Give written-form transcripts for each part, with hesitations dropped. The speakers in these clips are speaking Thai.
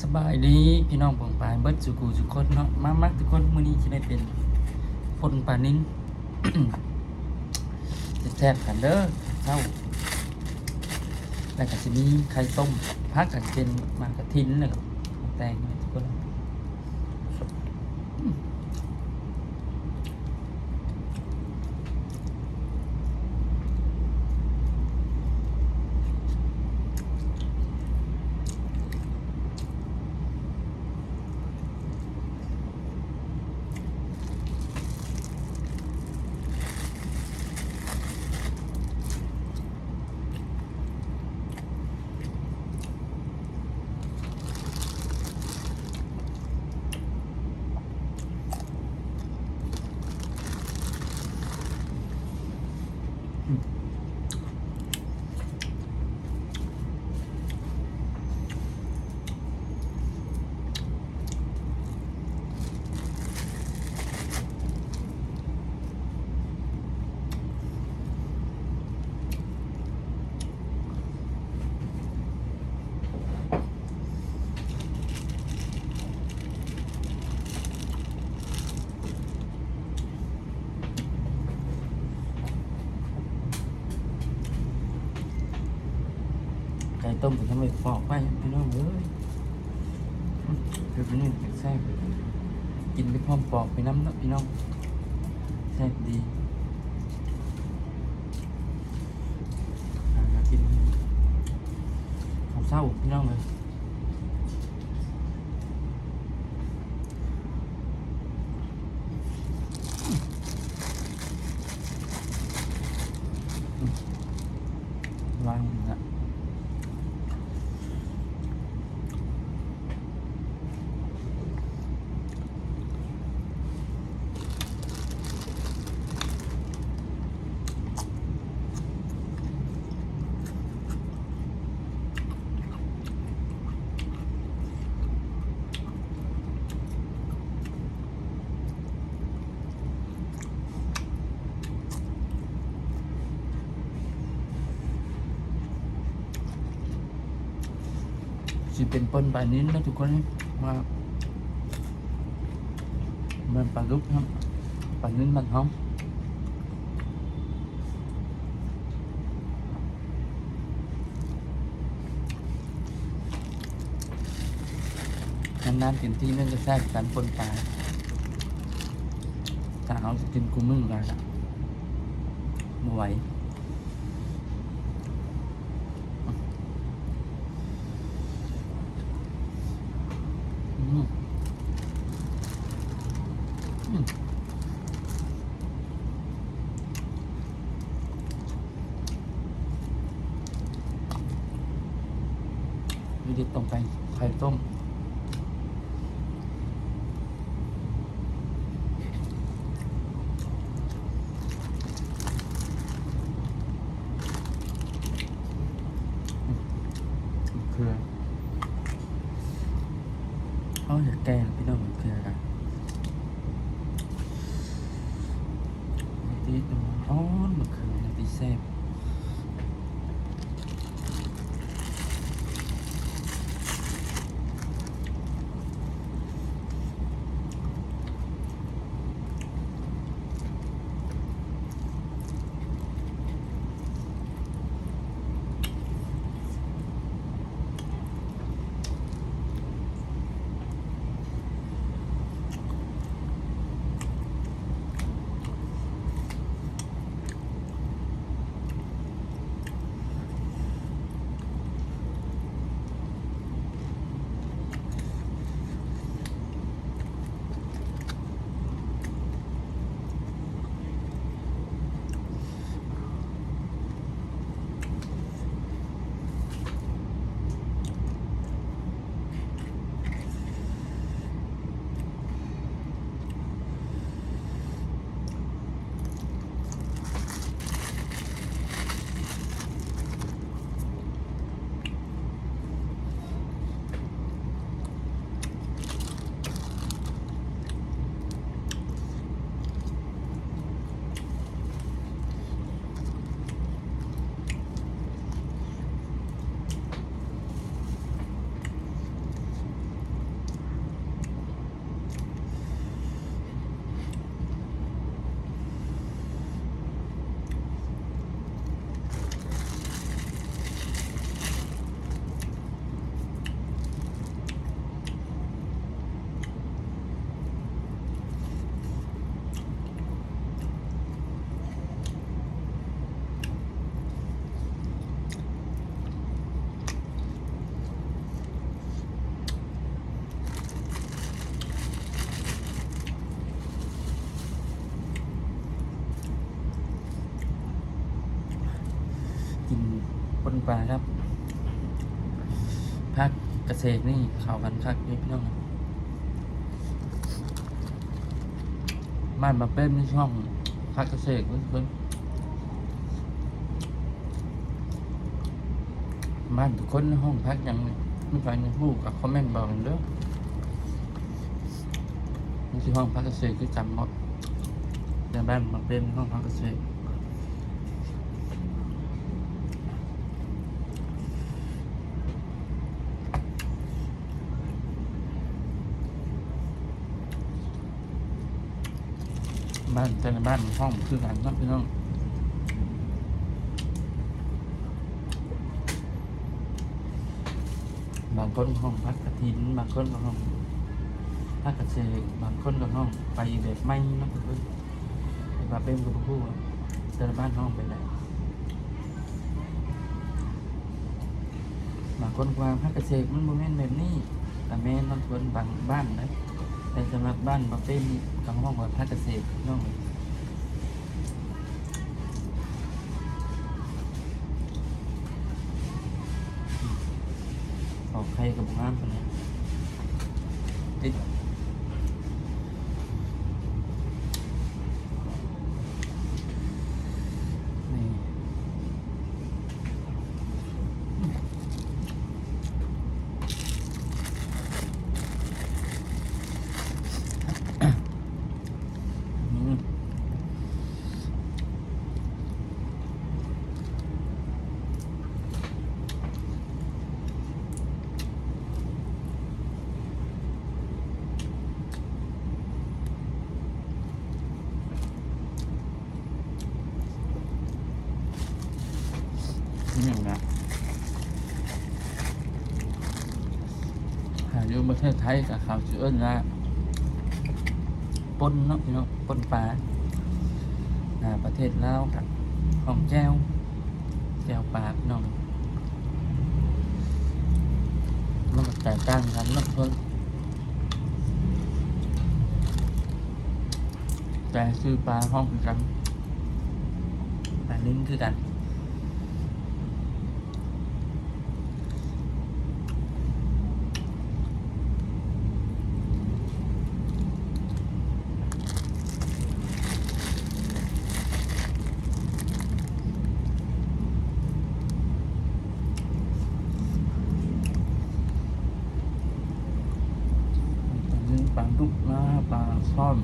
สบายดีพี่น้องปองปายเบิดสุกูสุคนเนาะมามักทุกคนมื้อนี้สิได้เป็นป่นปลานิ้น แซ่บๆกันเด้อเช้าแล้วก็สิมีไข่ต้มผักก็เป็นหมากกระทินแล้วก็แตงนี่ทุกคนไก่ต้มก็ทำให้ฟอกไปพี่น้องเอ้ยคือนี่แซ่บกินไปพร้อมปอกไปน้ำเนาะพี่น้องแซ่บดีกินข้าวเช้าพี่น้องเลยวางนะสิเป็นปนปลานิ้นนะทุกคนมาเหมือนปลาลุกครับปลานิ้นมันหอมนานๆกินที่นั่นจะแซ่บกันปนปลาถ้าเอาจะกินกูมึงกันละไม่ไหววิธีตรงไปไข่ต้มเกลือเอาอย่าแกงพี่น้องเกลือกันตีอ๋อมะเขือตีแซ่บ ปลาครับภาคเกษตรนี่เข้ากันคักนี่พี่น้องบ้านมาเป็นในช่องภาคเกษตรเพื่อนบ้านทุกคนในห้องพักยังไม่ไปในผู้กับคอมเมนต์บอกกันเด้อนี่คือห้องพักเกษตรคือจำหมดในบ้านมาเป็นห้องพักเกษตรบ้านแต่ในบ้านห้องคือกันครับพี่น้องบางคนห้องพักกระถินบางคนก็ห้องพักเกษตรบางคนก็ห้องไปแบบไม่นะเพื่อนแต่ว่าเป็นกับผู้แต่ละบ้านห้องไปไหนบางคนวางพักเกษตรมันโมเมนต์แบบนี้แต่แม่บางคนบางบ้านนะแต่สำหรับบ้านบางเป็นกับห้องว่าพักเกษตรน้องออกใครกับงานคนนี้ติดนี่อย่างนะหาอยู่ประเทศไทยกับข่าวชื่อเอิญนะปนเนาะพี่น้องปนปลาประเทศลาวกับของแก้วปลาพี่น้องมันก็แตกต่างกันเนาะเพิ่นแต่คือปลาห้องคือกันปลาลิ้นคือกันปลาดุกนะปลาซ่อน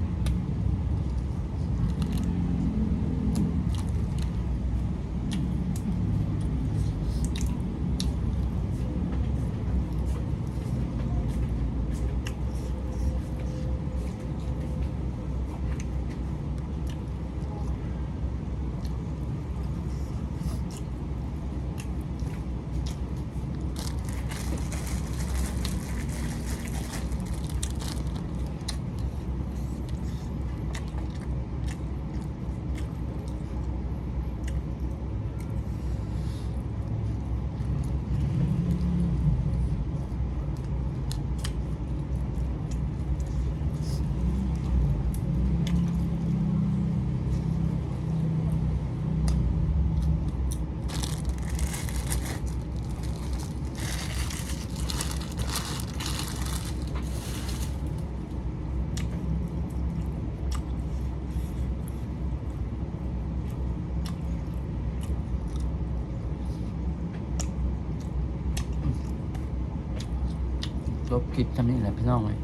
ลบคลิปทำนี่แหละพี่น้องเลย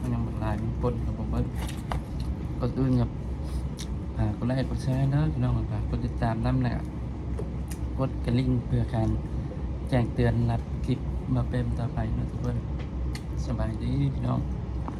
มันยังมันลายมันปนกับผมเบิ้ลก็อื่นกับกดไลค์กดแชร์เนอะพี่น้องฝากกดติดตามน้ำแหละกดกระลิ่งเพื่อการแจ้งเตือนรับคลิปมาเป็นต่อไปนะทุกคนสบายดีพี่น้อง